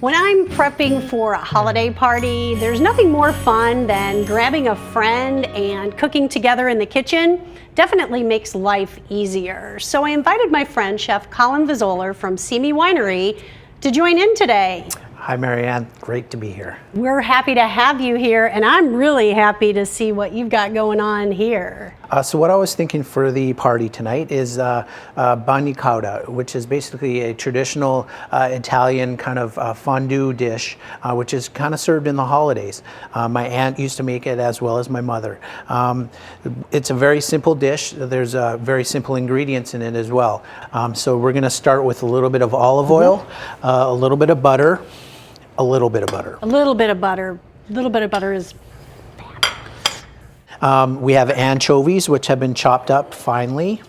When I'm prepping for a holiday party, there's nothing more fun than grabbing a friend and cooking together in the kitchen. Definitely makes life easier. So I invited my friend, Chef Kolin Vazzoler from SIMI Winery to join in today. Hi, Marianne. Great to be here. We're happy to have you here, and I'm really happy to see what you've got going on here. So what I was thinking for the party tonight is Bagna Cauda, which is basically a traditional Italian kind of fondue dish, which is kind of served in the holidays. My aunt used to make it as well as my mother. It's a very simple dish. There's very simple ingredients in it as well. So we're going to start with a little bit of olive oil, a little bit of butter, a little bit of butter. A little bit of butter. A little bit of butter is we have anchovies, which have been chopped up finely.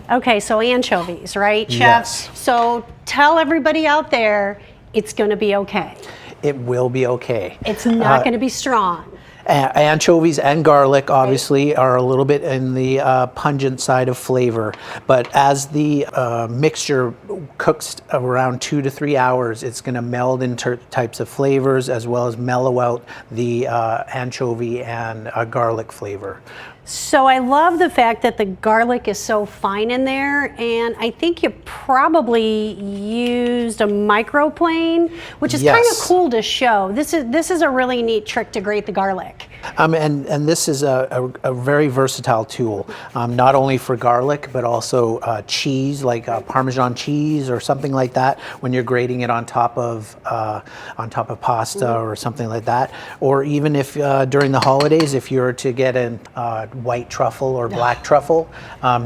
Okay, so anchovies, right, Chef? Yes. So tell everybody out there, it's going to be okay. It will be okay. It's not going to be strong. Anchovies and garlic obviously are a little bit in the pungent side of flavor, but as the mixture cooks around 2 to 3 hours, it's going to meld into types of flavors as well as mellow out the anchovy and garlic flavor. So I love the fact that the garlic is so fine in there, and I think you probably used a microplane, which is kind of cool to show. This is a really neat trick to grate the garlic. And this is a very versatile tool, not only for garlic, but also cheese, like Parmesan cheese or something like that, when you're grating it on top of pasta or something like that. Or even if during the holidays, if you were to get a white truffle or black truffle,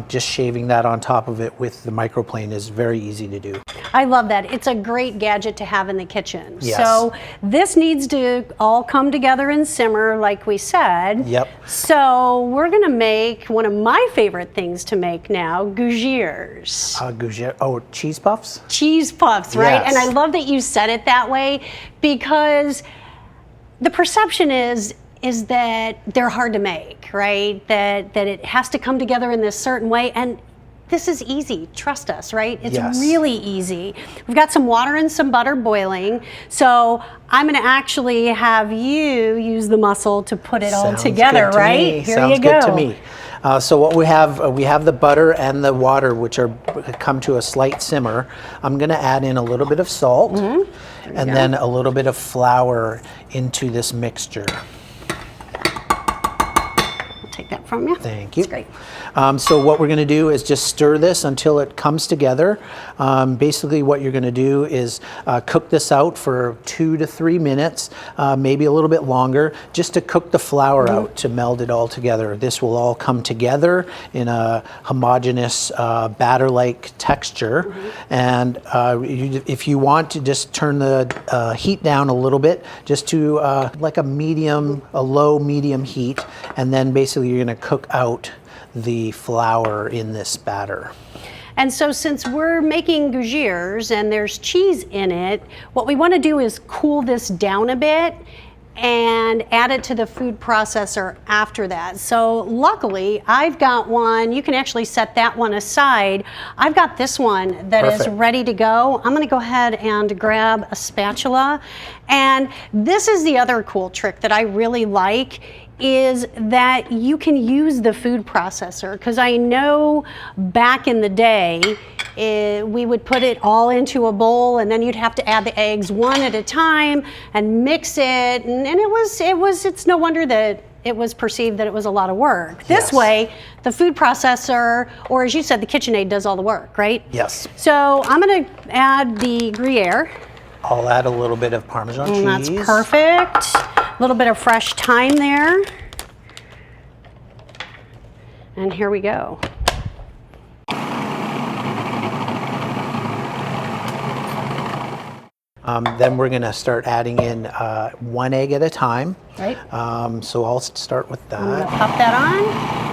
just shaving that on top of it with the microplane is very easy to do. I love that. It's a great gadget to have in the kitchen. Yes. So this needs to all come together and simmer like we said. Yep. So we're going to make one of my favorite things to make now, gougères. Oh, cheese puffs? Cheese puffs, right? Yes. And I love that you said it that way, because the perception is that they're hard to make, right? That it has to come together in this certain way, and this is easy, trust us, right? It's really easy. We've got some water and some butter boiling, so I'm gonna actually have you use the muscle to put it all together, right? Here you go. Sounds good to me. So what we have the butter and the water, which are come to a slight simmer. I'm gonna add in a little bit of salt, and then a little bit of flour into this mixture. Take that from you. Thank you. That's great. So what we're going to do is just stir this until it comes together. Basically what you're going to do is cook this out for 2 to 3 minutes, maybe a little bit longer, just to cook the flour out, to meld it all together. This will all come together in a homogeneous batter-like texture. And if you want to just turn the heat down a little bit, just to like a low medium heat, and then basically you're going to cook out the flour in this batter. And so since we're making gougères and there's cheese in it, what we want to do is cool this down a bit and add it to the food processor after that. So luckily, I've got one. You can actually set that one aside. I've got this one that is ready to go. I'm gonna go ahead and grab a spatula. And this is the other cool trick that I really like, is that you can use the food processor, because I know back in the day we would put it all into a bowl, and then you'd have to add the eggs one at a time and mix it, and it's no wonder that it was perceived that it was a lot of work. This way, the food processor, or as you said, the KitchenAid does all the work, right? Yes. So I'm gonna add the Gruyere. I'll add a little bit of Parmesan cheese. That's perfect. A little bit of fresh thyme there. And here we go. Then we're going to start adding in 1 egg at a time. Right. So I'll start with that. I'm going to pop that on.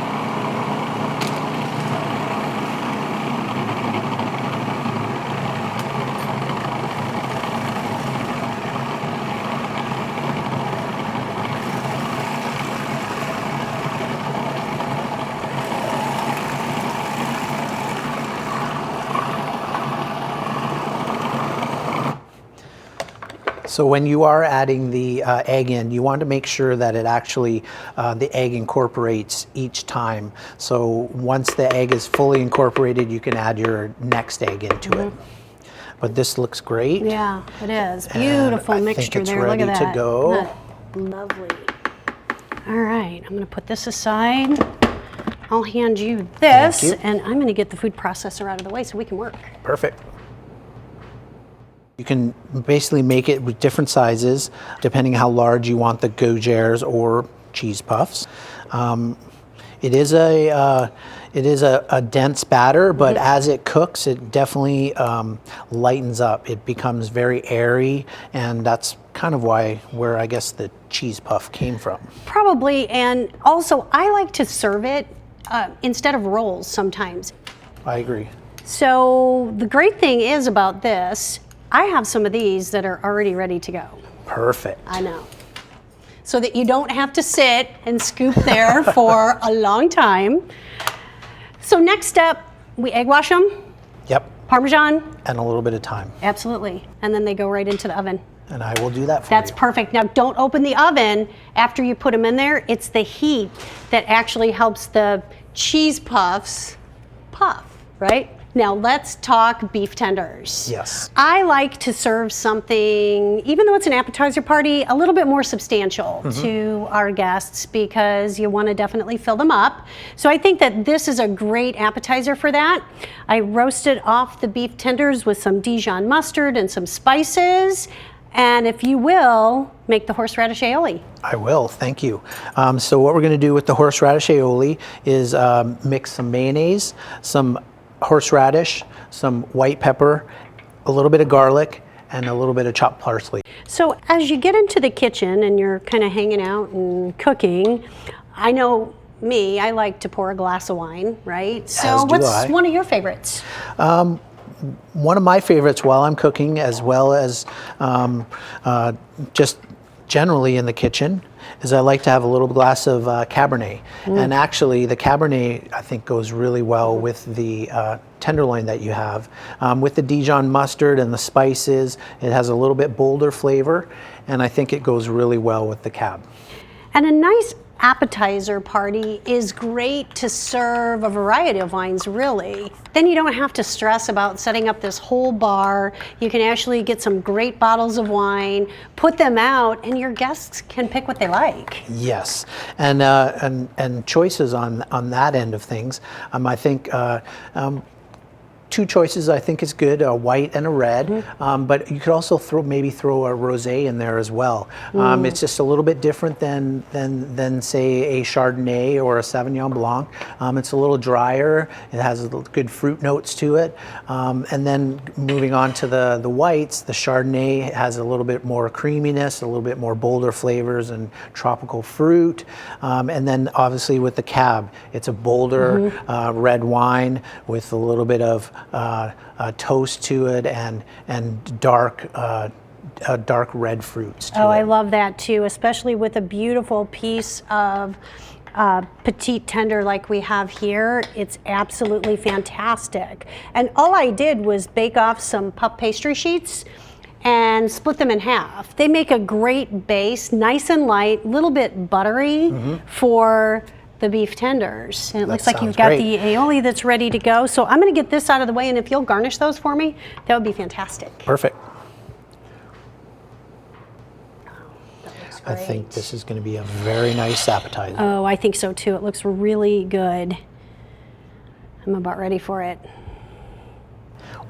So when you are adding the egg in, you want to make sure that it actually, the egg incorporates each time. So once the egg is fully incorporated, you can add your next egg into it. But this looks great. Yeah, it is. Beautiful And mixture I think it's there. ready Look at that. to go. Isn't that lovely. All right, I'm going to put this aside. I'll hand you this, Thank you. and I'm going to get the food processor out of the way so we can work. Perfect. You can basically make it with different sizes, depending how large you want the gougères or cheese puffs. It is a dense batter, but as it cooks, it definitely lightens up. It becomes very airy, and that's kind of where I guess the cheese puff came from. Probably, and also I like to serve it instead of rolls sometimes. I agree. So the great thing is about this, I have some of these that are already ready to go. Perfect. I know. So that you don't have to sit and scoop there for a long time. So next step, we egg wash them. Yep. Parmesan. And a little bit of time. Absolutely. And then they go right into the oven. And I will do that for That's you. perfect. Now don't open the oven after you put them in there. It's the heat that actually helps the cheese puffs puff, right? Now let's talk beef tenders. Yes. I like to serve something, even though it's an appetizer party, a little bit more substantial to our guests because you want to definitely fill them up. So I think that this is a great appetizer for that. I roasted off the beef tenders with some Dijon mustard and some spices. And if you will, make the horseradish aioli. I will, thank you. So what we're going to do with the horseradish aioli is mix some mayonnaise, some horseradish, some white pepper, a little bit of garlic, and a little bit of chopped parsley. So as you get into the kitchen and you're kind of hanging out and cooking, I know me, I like to pour a glass of wine, right? So As do what's I. one of your favorites? One of my favorites while I'm cooking, as well as just generally in the kitchen, is I like to have a little glass of Cabernet. And actually the Cabernet I think goes really well with the tenderloin that you have. With the Dijon mustard and the spices, it has a little bit bolder flavor, and I think it goes really well with the cab. And a nice appetizer party is great to serve a variety of wines, really. Then you don't have to stress about setting up this whole bar. You can actually get some great bottles of wine, put them out, and your guests can pick what they like. Yes, and choices on that end of things. I think two choices I think is good, a white and a red, but you could also maybe throw a rosé in there as well. It's just a little bit different than say a Chardonnay or a Sauvignon Blanc. It's a little drier, it has good fruit notes to it, and then moving on to the whites, the Chardonnay has a little bit more creaminess, a little bit more bolder flavors and tropical fruit, and then obviously with the Cab, it's a bolder red wine with a little bit of toast to it and dark red fruits to it. Oh, I love that too, especially with a beautiful piece of petite tender like we have here. It's absolutely fantastic. And all I did was bake off some puff pastry sheets and split them in half. They make a great base, nice and light, little bit buttery for the beef tenders. And it looks like you've got the aioli that's ready to go. So I'm gonna get this out of the way, and if you'll garnish those for me, that would be fantastic. Perfect. That looks I great. think this is going to be a very nice appetizer. Oh, I think so too. It looks really good. I'm about ready for it.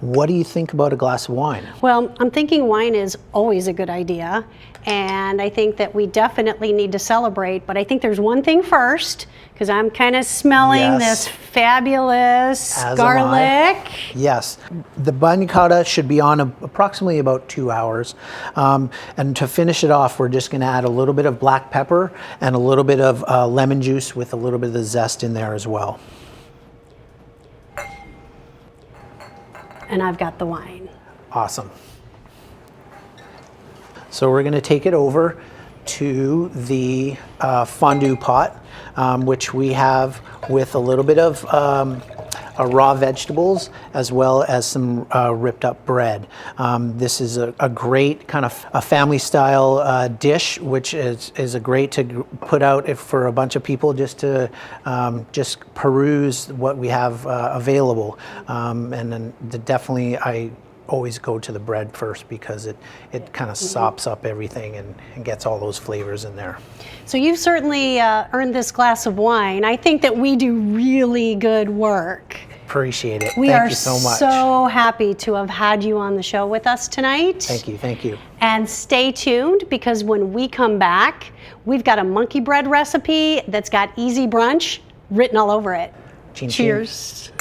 What do you think about a glass of wine? Well, I'm thinking wine is always a good idea, and I think that we definitely need to celebrate, but I think there's one thing first, because I'm kind of smelling this fabulous As am I. garlic. Yes, the Bagna Cauda should be on approximately about 2 hours. And to finish it off, we're just going to add a little bit of black pepper and a little bit of lemon juice with a little bit of the zest in there as well. And I've got the wine. Awesome. So we're going to take it over to the fondue pot, which we have with a little bit of raw vegetables as well as some ripped up bread. This is a great kind of a family style dish, which is a great to put out for a bunch of people just to just peruse what we have available. And then definitely I always go to the bread first because it kind of sops up everything and gets all those flavors in there. So you've certainly earned this glass of wine. I think that we do really good work. Appreciate it. We Thank are you so much. so happy to have had you on the show with us tonight. Thank you, thank you. And stay tuned, because when we come back, we've got a monkey bread recipe that's got easy brunch written all over it. Chin chin. Cheers.